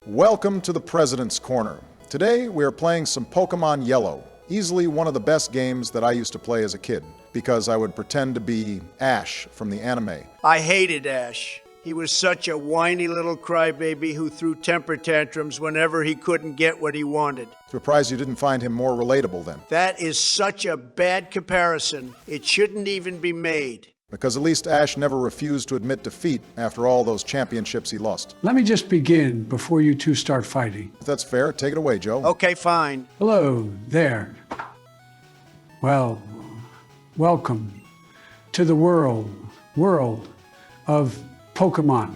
Welcome to the President's Corner. Today we are playing some Pokémon Yellow, easily one of the best games that I used to play as a kid, because I would pretend to be Ash from the anime. I hated Ash. He was such a whiny little crybaby who threw temper tantrums whenever he couldn't get what he wanted. Surprised you didn't find him more relatable then. That is such a bad comparison. It shouldn't even be made. Because at least Ash never refused to admit defeat after all those championships he lost. Let me just begin before you two start fighting. If that's fair, take it away, Joe. Okay, fine. Hello there. Well, welcome to the world of Pokemon.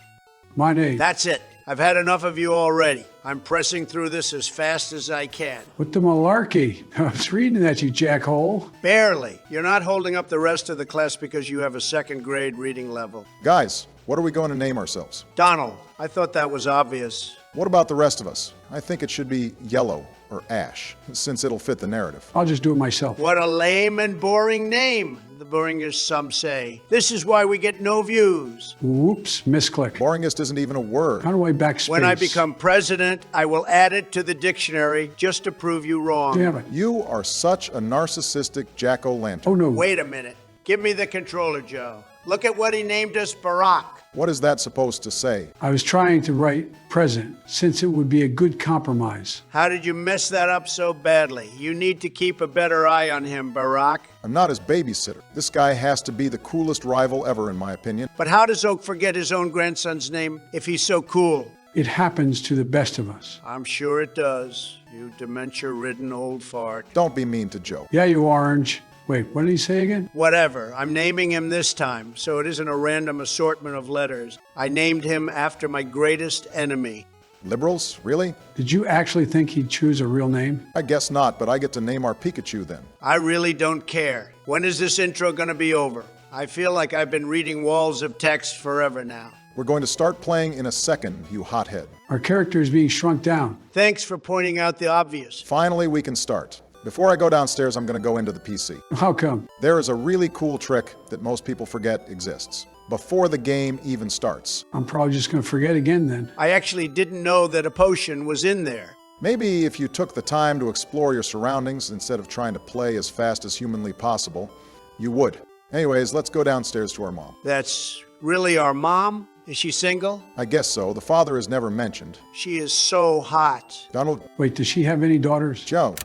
My name. That's it. I've had enough of you already. I'm pressing through this as fast as I can. What the malarkey? I was reading at you, jackhole. Barely. You're not holding up the rest of the class because you have a second grade reading level. Guys, what are we going to name ourselves? Donald, I thought that was obvious. What about the rest of us? I think it should be Yellow or Ash, since it'll fit the narrative. I'll just do it myself. What a lame and boring name, the boringest some say. This is why we get no views. Whoops, misclick. Boringest isn't even a word. How do I backspace? When I become president, I will add it to the dictionary just to prove you wrong. Damn it. You are such a narcissistic jack-o'-lantern. Oh no. Wait a minute. Give me the controller, Joe. Look at what he named us Barack. What is that supposed to say? I was trying to write present, since it would be a good compromise. How did you mess that up so badly? You need to keep a better eye on him, Barack. I'm not his babysitter. This guy has to be the coolest rival ever, in my opinion. But how does Oak forget his own grandson's name if he's so cool? It happens to the best of us. I'm sure it does, you dementia-ridden old fart. Don't be mean to Joe. Yeah, you orange. Wait, what did he say again? Whatever. I'm naming him this time, so it isn't a random assortment of letters. I named him after my greatest enemy. Liberals? Really? Did you actually think he'd choose a real name? I guess not, but I get to name our Pikachu then. I really don't care. When is this intro gonna be over? I feel like I've been reading walls of text forever now. We're going to start playing in a second, you hothead. Our character is being shrunk down. Thanks for pointing out the obvious. Finally, we can start. Before I go downstairs, I'm going to go into the PC. How come? There is a really cool trick that most people forget exists. Before the game even starts. I'm probably just going to forget again then. I actually didn't know that a potion was in there. Maybe if you took the time to explore your surroundings instead of trying to play as fast as humanly possible, you would. Anyways, let's go downstairs to our mom. That's really our mom? Is she single? I guess so. The father is never mentioned. She is so hot. Donald? Wait, does she have any daughters? Joe?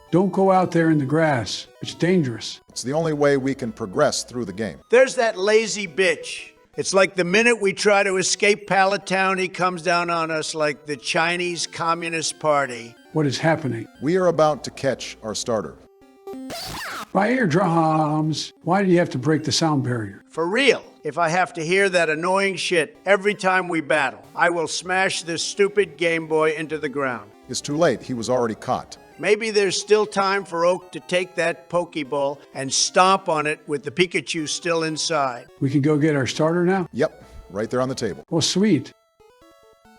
Don't go out there in the grass. It's dangerous. It's the only way we can progress through the game. There's that lazy bitch. It's like the minute we try to escape Pallet Town, he comes down on us like the Chinese Communist Party. What is happening? We are about to catch our starter. My eardrums. Why do you have to break the sound barrier? For real. If I have to hear that annoying shit every time we battle, I will smash this stupid Game Boy into the ground. It's too late. He was already caught. Maybe there's still time for Oak to take that Pokeball and stomp on it with the Pikachu still inside. We can go get our starter now? Yep, right there on the table. Well, sweet.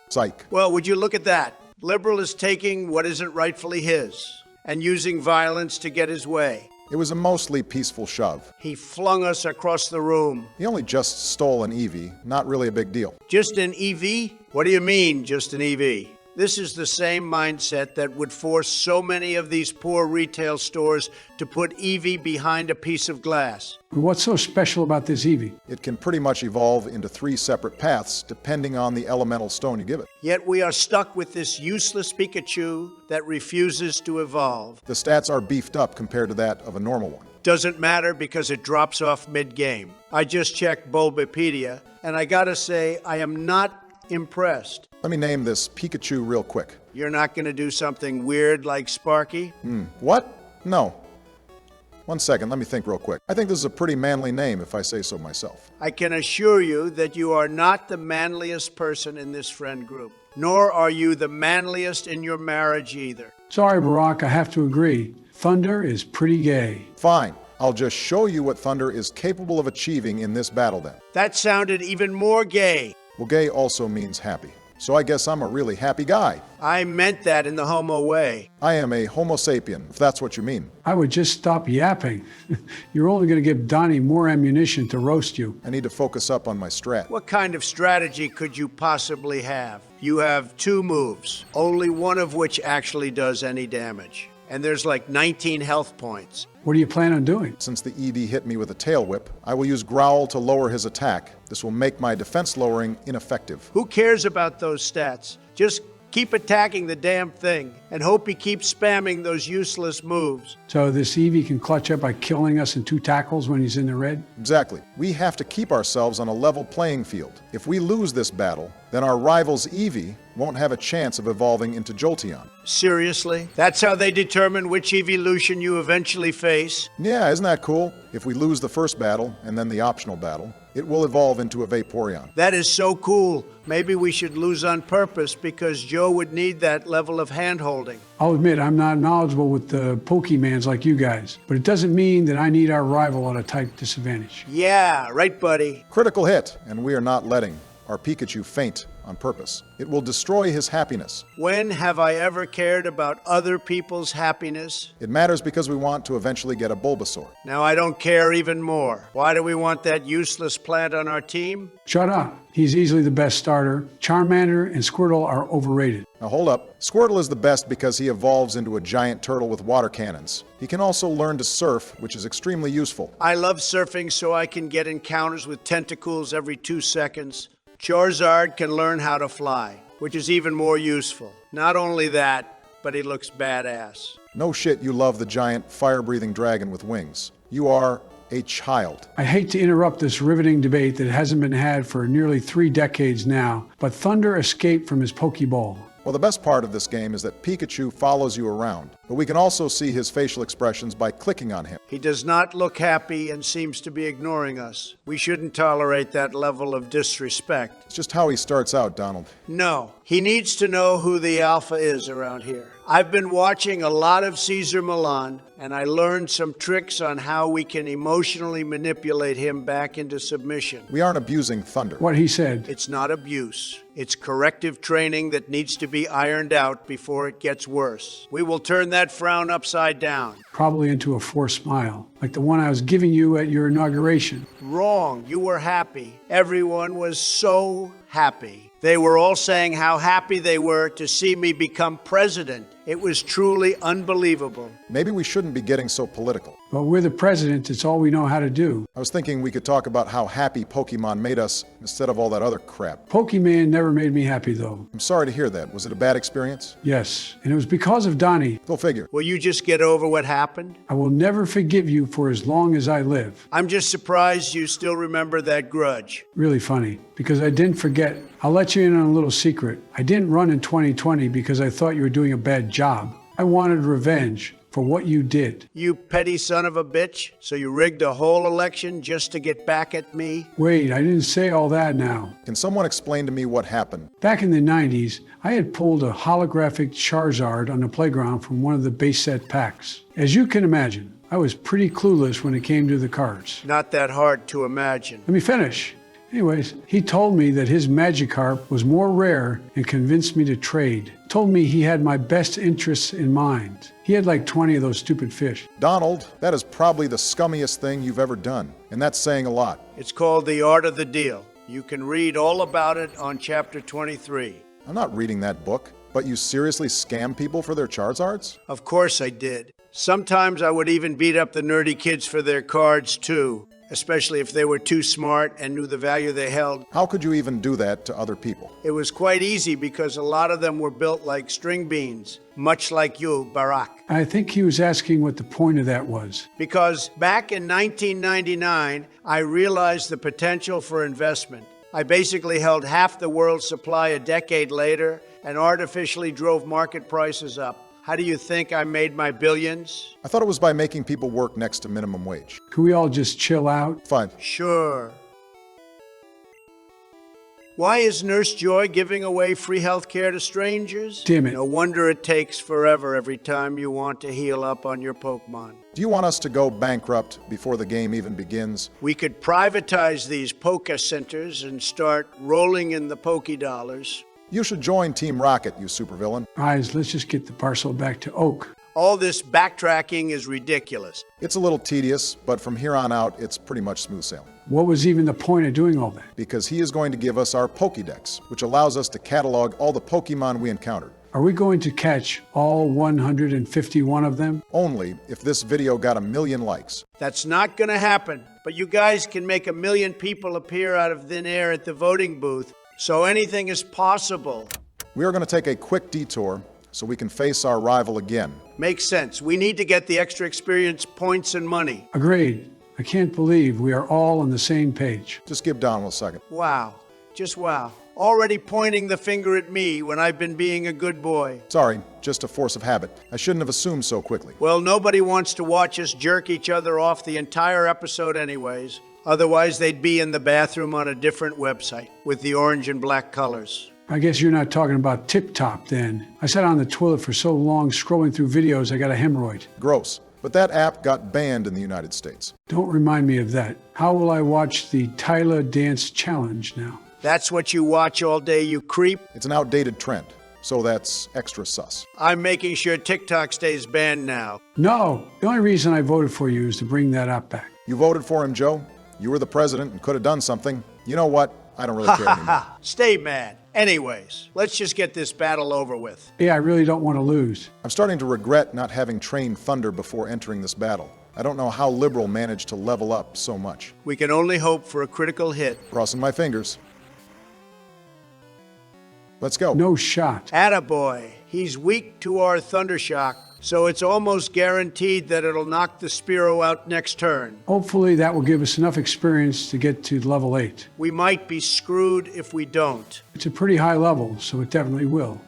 Psych. Well, would you look at that? Liberal is taking what isn't rightfully his and using violence to get his way. It was a mostly peaceful shove. He flung us across the room. He only just stole an Eevee. Not really a big deal. Just an EV? What do you mean, just an EV? This is the same mindset that would force so many of these poor retail stores to put Eevee behind a piece of glass. What's so special about this Eevee? It can pretty much evolve into 3 separate paths depending on the elemental stone you give it. Yet we are stuck with this useless Pikachu that refuses to evolve. The stats are beefed up compared to that of a normal one. Doesn't matter because it drops off mid-game. I just checked Bulbapedia, and I gotta say, I am not impressed. Let me name this Pikachu real quick. You're not gonna do something weird like Sparky? What? No. One second, let me think real quick. I think this is a pretty manly name if I say so myself. I can assure you that you are not the manliest person in this friend group, nor are you the manliest in your marriage either. Sorry, Barack, I have to agree. Thunder is pretty gay. Fine. I'll just show you what Thunder is capable of achieving in this battle then. That sounded even more gay. Well, gay also means happy. So I guess I'm a really happy guy. I meant that in the homo way. I am a homo sapien, if that's what you mean. I would just stop yapping. You're only going to give Donnie more ammunition to roast you. I need to focus up on my strat. What kind of strategy could you possibly have? You have 2 moves, only one of which actually does any damage. And there's like 19 health points. What do you plan on doing? Since the EV hit me with a tail whip, I will use Growl to lower his attack. This will make my defense lowering ineffective. Who cares about those stats? Just keep attacking the damn thing and hope he keeps spamming those useless moves. So this Eevee can clutch up by killing us in 2 tackles when he's in the red? Exactly. We have to keep ourselves on a level playing field. If we lose this battle, then our rival's Eevee won't have a chance of evolving into Jolteon. Seriously? That's how they determine which evolution you eventually face? Yeah, isn't that cool? If we lose the first battle, and then the optional battle, it will evolve into a Vaporeon. That is so cool. Maybe we should lose on purpose because Joe would need that level of hand-holding. I'll admit I'm not knowledgeable with the Pokemans like you guys, but it doesn't mean that I need our rival at a tight disadvantage. Yeah, right, buddy. Critical hit, and we are not letting our Pikachu faint on purpose. It will destroy his happiness. When have I ever cared about other people's happiness? It matters because we want to eventually get a Bulbasaur. Now I don't care even more. Why do we want that useless plant on our team? Shut up. He's easily the best starter. Charmander and Squirtle are overrated. Now hold up. Squirtle is the best because he evolves into a giant turtle with water cannons. He can also learn to surf, which is extremely useful. I love surfing so I can get encounters with tentacles every 2 seconds. Charizard can learn how to fly, which is even more useful. Not only that, but he looks badass. No shit you love the giant fire-breathing dragon with wings. You are a child. I hate to interrupt this riveting debate that hasn't been had for nearly 3 decades now, but Thunder escaped from his Pokeball. Well, the best part of this game is that Pikachu follows you around, but we can also see his facial expressions by clicking on him. He does not look happy and seems to be ignoring us. We shouldn't tolerate that level of disrespect. It's just how he starts out, Donald. No, he needs to know who the alpha is around here. I've been watching a lot of Caesar Milan, and I learned some tricks on how we can emotionally manipulate him back into submission. We aren't abusing Thunder. What he said. It's not abuse. It's corrective training that needs to be ironed out before it gets worse. We will turn that frown upside down. Probably into a forced smile, like the one I was giving you at your inauguration. Wrong. You were happy. Everyone was so happy. They were all saying how happy they were to see me become president. It was truly unbelievable. Maybe we shouldn't be getting so political. But we're the president, it's all we know how to do. I was thinking we could talk about how happy Pokemon made us instead of all that other crap. Pokemon never made me happy, though. I'm sorry to hear that. Was it a bad experience? Yes, and it was because of Donnie. Go figure. Will you just get over what happened? I will never forgive you for as long as I live. I'm just surprised you still remember that grudge. Really funny, because I didn't forget. I'll let you in on a little secret. I didn't run in 2020 because I thought you were doing a bad job. I wanted revenge for what you did. You petty son of a bitch. So you rigged a whole election just to get back at me? Wait, I didn't say all that now. Can someone explain to me what happened? Back in the 90s, I had pulled a holographic Charizard on the playground from one of the base set packs. As you can imagine, I was pretty clueless when it came to the cards. Not that hard to imagine. Let me finish. Anyways, he told me that his Magikarp was more rare and convinced me to trade. Told me he had my best interests in mind. He had like 20 of those stupid fish. Donald, that is probably the scummiest thing you've ever done, and that's saying a lot. It's called The Art of the Deal. You can read all about it on chapter 23. I'm not reading that book, but you seriously scam people for their Charizards? Of course I did. Sometimes I would even beat up the nerdy kids for their cards too, especially if they were too smart and knew the value they held. How could you even do that to other people? It was quite easy because a lot of them were built like string beans, much like you, Barack. I think he was asking what the point of that was. Because back in 1999, I realized the potential for investment. I basically held half the world's supply a decade later and artificially drove market prices up. How do you think I made my billions? I thought it was by making people work next to minimum wage. Can we all just chill out? Fine. Sure. Why is Nurse Joy giving away free health care to strangers? Damn it. No wonder it takes forever every time you want to heal up on your Pokemon. Do you want us to go bankrupt before the game even begins? We could privatize these Poke Centers and start rolling in the Poke Dollars. You should join Team Rocket, you supervillain. Guys, let's just get the parcel back to Oak. All this backtracking is ridiculous. It's a little tedious, but from here on out, it's pretty much smooth sailing. What was even the point of doing all that? Because he is going to give us our Pokedex, which allows us to catalog all the Pokemon we encountered. Are we going to catch all 151 of them? Only if this video got 1 million likes. That's not going to happen. But you guys can make 1 million people appear out of thin air at the voting booth, so anything is possible. We are going to take a quick detour so we can face our rival again. Makes sense. We need to get the extra experience points and money. Agreed. I can't believe we are all on the same page. Just give down 1 second. Wow. Just wow. Already pointing the finger at me when I've been being a good boy. Sorry, just a force of habit. I shouldn't have assumed so quickly. Well, nobody wants to watch us jerk each other off the entire episode anyways. Otherwise, they'd be in the bathroom on a different website with the orange and black colors. I guess you're not talking about Tip Top then. I sat on the toilet for so long scrolling through videos I got a hemorrhoid. Gross. But that app got banned in the United States. Don't remind me of that. How will I watch the Tyler Dance Challenge now? That's what you watch all day, you creep? It's an outdated trend, so that's extra sus. I'm making sure TikTok stays banned now. No, the only reason I voted for you is to bring that app back. You voted for him, Joe. You were the president and could have done something. You know what? I don't really care anymore. Stay mad. Anyways, let's just get this battle over with. Yeah, I really don't want to lose. I'm starting to regret not having trained Thunder before entering this battle. I don't know how Liberal managed to level up so much. We can only hope for a critical hit. Crossing my fingers. Let's go. No shot. Attaboy. He's weak to our Thundershock, so it's almost guaranteed that it'll knock the Spearow out next turn. Hopefully that will give us enough experience to get to level 8. We might be screwed if we don't. It's a pretty high level, so it definitely will.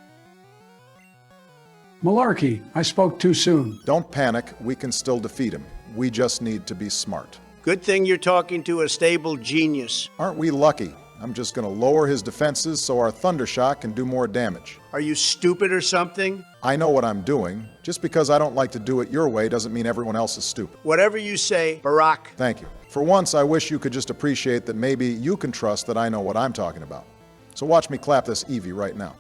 Malarkey, I spoke too soon. Don't panic. We can still defeat him. We just need to be smart. Good thing you're talking to a stable genius. Aren't we lucky? I'm just going to lower his defenses so our Thundershock can do more damage. Are you stupid or something? I know what I'm doing. Just because I don't like to do it your way doesn't mean everyone else is stupid. Whatever you say, Barack. Thank you. For once, I wish you could just appreciate that maybe you can trust that I know what I'm talking about. So watch me clap this Eevee right now.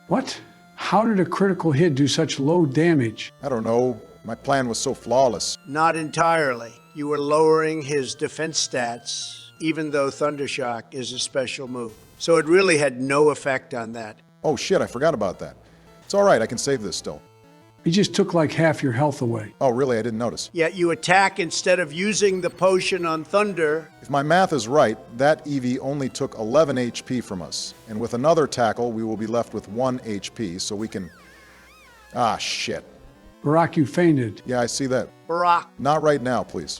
What? How did a critical hit do such low damage? I don't know. My plan was so flawless. Not entirely. You were lowering his defense stats, even though Thundershock is a special move. So it really had no effect on that. Oh shit, I forgot about that. It's all right, I can save this still. He just took like half your health away. Oh really, I didn't notice. Yet you attack instead of using the potion on Thunder. If my math is right, that Eevee only took 11 HP from us. And with another tackle, we will be left with 1 HP, so we can... Ah, shit. Barack, you fainted. Yeah, I see that. Barack. Not right now, please.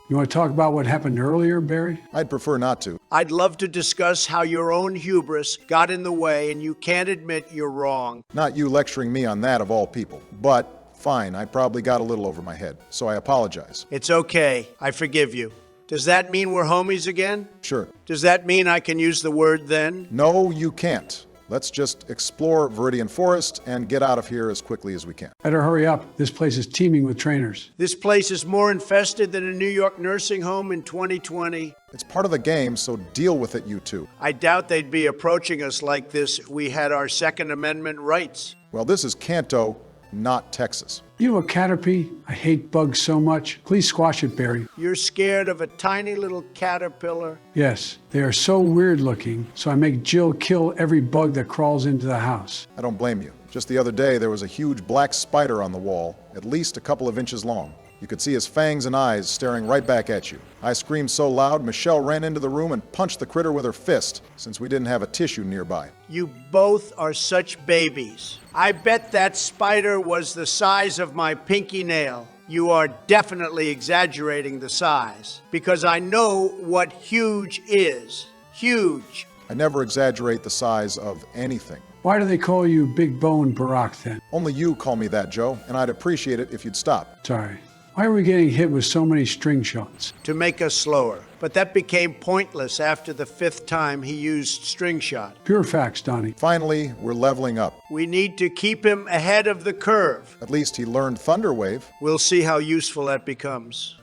You want to talk about what happened earlier, Barry? I'd prefer not to. I'd love to discuss how your own hubris got in the way and you can't admit you're wrong. Not you lecturing me on that of all people. But, fine, I probably got a little over my head, so I apologize. It's okay. I forgive you. Does that mean we're homies again? Sure. Does that mean I can use the word then? No, you can't. Let's just explore Viridian Forest and get out of here as quickly as we can. Better hurry up. This place is teeming with trainers. This place is more infested than a New York nursing home in 2020. It's part of the game, so deal with it, you two. I doubt they'd be approaching us like this if we had our Second Amendment rights. Well, this is Kanto, not Texas. You know a Caterpie? I hate bugs so much. Please squash it, Barry. You're scared of a tiny little caterpillar? Yes, they are so weird looking, so I make Jill kill every bug that crawls into the house. I don't blame you. Just the other day, there was a huge black spider on the wall, at least a couple of inches long. You could see his fangs and eyes staring right back at you. I screamed so loud, Michelle ran into the room and punched the critter with her fist, since we didn't have a tissue nearby. You both are such babies. I bet that spider was the size of my pinky nail. You are definitely exaggerating the size, because I know what huge is. Huge. I never exaggerate the size of anything. Why do they call you Big Bone Barack then? Only you call me that, Joe, and I'd appreciate it if you'd stop. Sorry. Why are we getting hit with so many string shots? To make us slower. But that became pointless after the 5th time he used string shot. Pure facts, Donnie. Finally, we're leveling up. We need to keep him ahead of the curve. At least he learned Thunder Wave. We'll see how useful that becomes.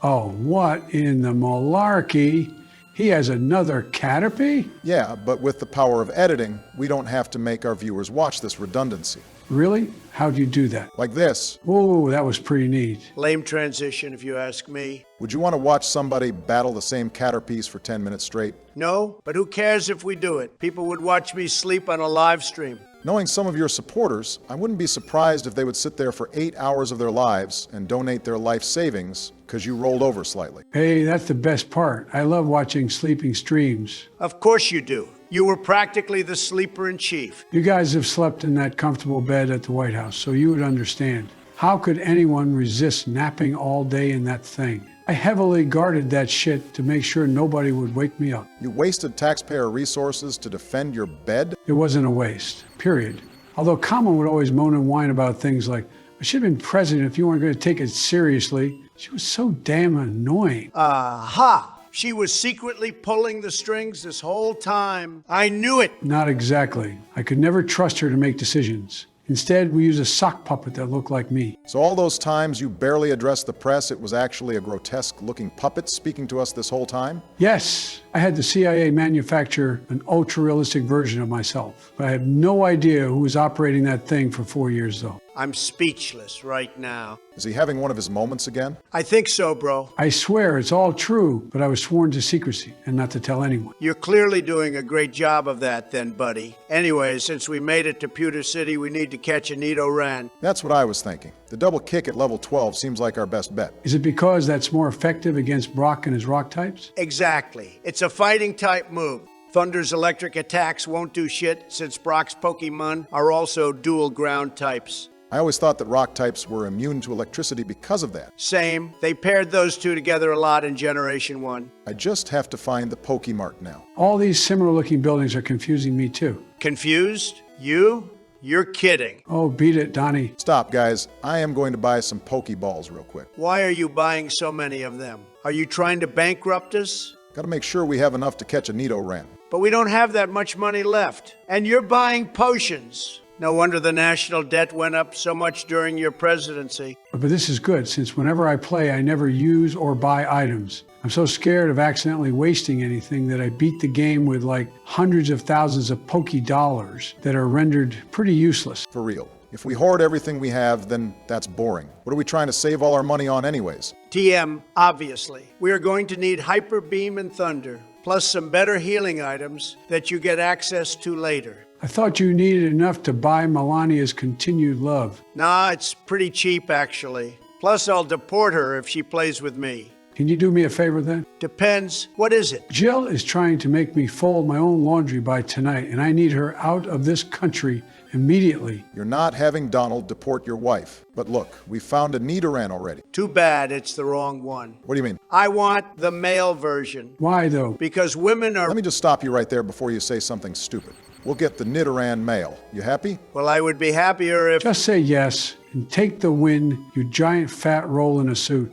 Oh, what in the malarkey? He has another Caterpie? Yeah, but with the power of editing, we don't have to make our viewers watch this redundancy. Really? How'd you do that? Like this. Oh, that was pretty neat. Lame transition, if you ask me. Would you want to watch somebody battle the same Caterpiece for 10 minutes straight? No, but who cares if we do it? People would watch me sleep on a live stream. Knowing some of your supporters, I wouldn't be surprised if they would sit there for 8 hours of their lives and donate their life savings because you rolled over slightly. Hey, that's the best part. I love watching sleeping streams. Of course you do. You were practically the sleeper in chief. You guys have slept in that comfortable bed at the White House, so you would understand. How could anyone resist napping all day in that thing? I heavily guarded that shit to make sure nobody would wake me up. You wasted taxpayer resources to defend your bed? It wasn't a waste, period. Although Kamala would always moan and whine about things like, I should have been president if you weren't going to take it seriously. She was so damn annoying. Aha! She was secretly pulling the strings this whole time. I knew it. Not exactly. I could never trust her to make decisions. Instead, we use a sock puppet that looked like me. So all those times you barely addressed the press, it was actually a grotesque-looking puppet speaking to us this whole time? Yes, I had the CIA manufacture an ultra-realistic version of myself. But I have no idea who was operating that thing for 4 years, though. I'm speechless right now. Is he having one of his moments again? I think so, bro. I swear it's all true, but I was sworn to secrecy and not to tell anyone. You're clearly doing a great job of that then, buddy. Anyway, since we made it to Pewter City, we need to catch a Nidoran. That's what I was thinking. The double kick at level 12 seems like our best bet. Is it because that's more effective against Brock and his rock types? Exactly. It's a fighting type move. Thunder's electric attacks won't do shit since Brock's Pokemon are also dual ground types. I always thought that rock types were immune to electricity because of that. Same. They paired those two together a lot in Generation 1. I just have to find the Pokemart now. All these similar-looking buildings are confusing me, too. Confused? You? You're kidding. Oh, beat it, Donnie. Stop, guys. I am going to buy some Pokeballs real quick. Why are you buying so many of them? Are you trying to bankrupt us? Gotta make sure we have enough to catch a Nidoran. But we don't have that much money left. And you're buying potions. No wonder the national debt went up so much during your presidency. But this is good, since whenever I play, I never use or buy items. I'm so scared of accidentally wasting anything that I beat the game with like hundreds of thousands of Poké-dollars that are rendered pretty useless. For real. If we hoard everything we have, then that's boring. What are we trying to save all our money on anyways? TM, obviously. We are going to need Hyper Beam and Thunder, plus some better healing items that you get access to later. I thought you needed enough to buy Melania's continued love. Nah, it's pretty cheap, actually. Plus, I'll deport her if she plays with me. Can you do me a favor then? Depends. What is it? Jill is trying to make me fold my own laundry by tonight, and I need her out of this country immediately. You're not having Donald deport your wife. But look, we found a Nidoran already. Too bad it's the wrong one. What do you mean? I want the male version. Why, though? Because women are... Let me just stop you right there before you say something stupid. We'll get the Nidoran male. You happy? Well, I would be happier if... Just say yes and take the win, you giant fat roll in a suit.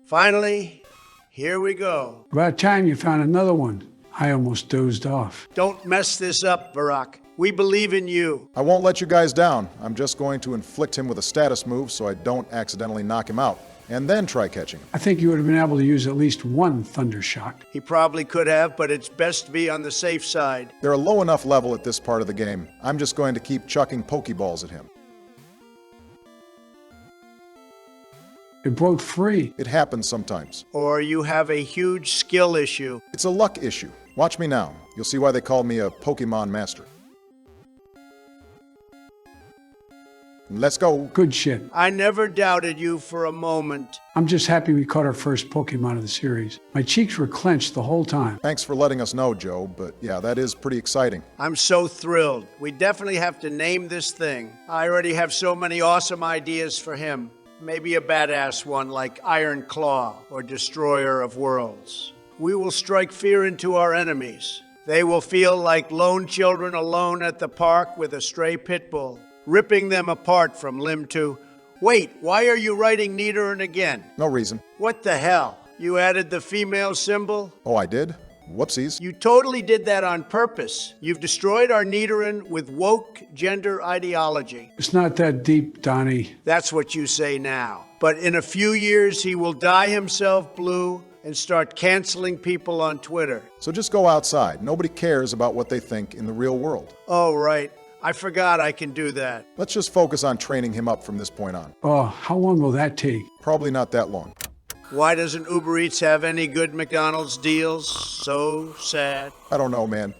Finally, here we go. About time you found another one. I almost dozed off. Don't mess this up, Barack. We believe in you. I won't let you guys down. I'm just going to inflict him with a status move so I don't accidentally knock him out. And then try catching him. I think you would have been able to use at least one thunder shock. He probably could have, but it's best to be on the safe side. They're a low enough level at this part of the game. I'm just going to keep chucking Pokeballs at him. It broke free. It happens sometimes. Or you have a huge skill issue. It's a luck issue. Watch me now. You'll see why they call me a Pokemon Master. Let's go. Good shit. I never doubted you for a moment. I'm just happy we caught our first Pokemon of the series. My cheeks were clenched the whole time. Thanks for letting us know, Joe, but yeah, that is pretty exciting. I'm so thrilled. We definitely have to name this thing. I already have so many awesome ideas for him. Maybe a badass one like Iron Claw or Destroyer of Worlds. We will strike fear into our enemies. They will feel like lone children alone at the park with a stray pit bull, ripping them apart from limb to... Wait, why are you writing Nidoran again? No reason. What the hell? You added the female symbol? Oh, I did? Whoopsies. You totally did that on purpose. You've destroyed our Nidoran with woke gender ideology. It's not that deep, Donnie. That's what you say now. but in a few years he will dye himself blue and start canceling people on Twitter. So just go outside. Nobody cares about what they think in the real world. Oh, right. I forgot I can do that. Let's just focus on training him up from this point on. Oh, how long will that take? Probably not that long. Why doesn't Uber Eats have any good McDonald's deals? So sad. I don't know, man.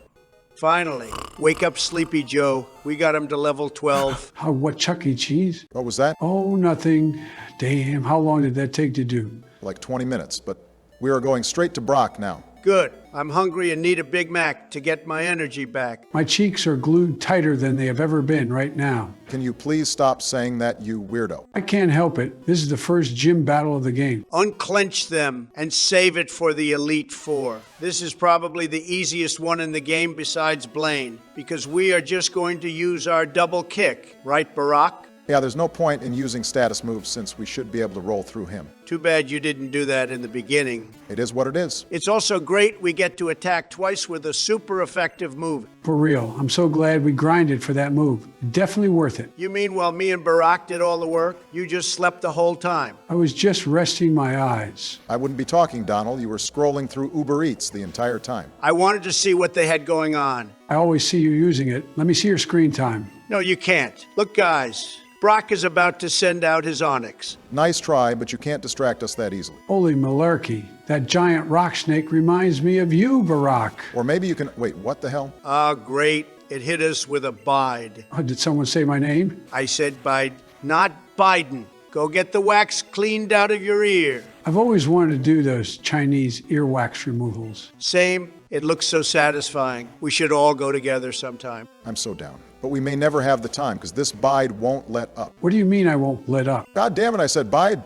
Finally, wake up Sleepy Joe. We got him to level 12. What, Chuck E. Cheese? What was that? Oh, nothing. Damn, how long did that take to do? Like 20 minutes, but we are going straight to Brock now. Good. I'm hungry and need a Big Mac to get my energy back. My cheeks are glued tighter than they have ever been right now. Can you please stop saying that, you weirdo? I can't help it. This is the first gym battle of the game. Unclench them and save it for the Elite Four. This is probably the easiest one in the game besides Blaine, because we are just going to use our double kick. Right, Barack? Yeah, there's no point in using status moves since we should be able to roll through him. Too bad you didn't do that in the beginning. It is what it is. It's also great we get to attack twice with a super effective move. For real, I'm so glad we grinded for that move. Definitely worth it. You mean while me and Barack did all the work, you just slept the whole time? I was just resting my eyes. I wouldn't be talking, Donald. You were scrolling through Uber Eats the entire time. I wanted to see what they had going on. I always see you using it. Let me see your screen time. No, you can't. Look, guys. Brock is about to send out his Onyx. Nice try, but you can't distract us that easily. Holy malarkey. That giant rock snake reminds me of you, Barack. Or maybe you can... Wait, what the hell? Ah, great. It hit us with a bide. Oh, did someone say my name? I said bide, not Biden. Go get the wax cleaned out of your ear. I've always wanted to do those Chinese earwax removals. Same. It looks so satisfying. We should all go together sometime. I'm so down. But we may never have the time, because this bide won't let up. What do you mean I won't let up? God damn it, I said bide.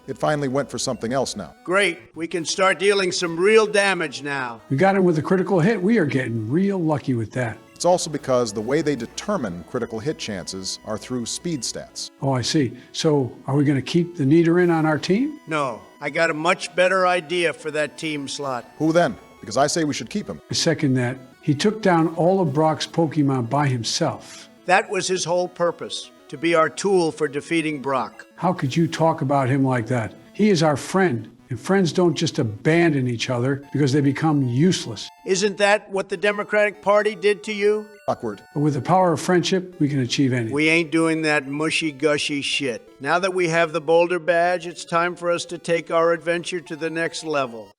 It finally went for something else now. Great. We can start dealing some real damage now. We got him with a critical hit. We are getting real lucky with that. It's also because the way they determine critical hit chances are through speed stats. Oh, I see. So are we going to keep the Nidoran on our team? No, I got a much better idea for that team slot. Who then? Because I say we should keep him. I second that. He took down all of Brock's Pokemon by himself. That was his whole purpose, to be our tool for defeating Brock. How could you talk about him like that? He is our friend, and friends don't just abandon each other because they become useless. Isn't that what the Democratic Party did to you? Awkward. But with the power of friendship, we can achieve anything. We ain't doing that mushy-gushy shit. Now that we have the Boulder Badge, it's time for us to take our adventure to the next level.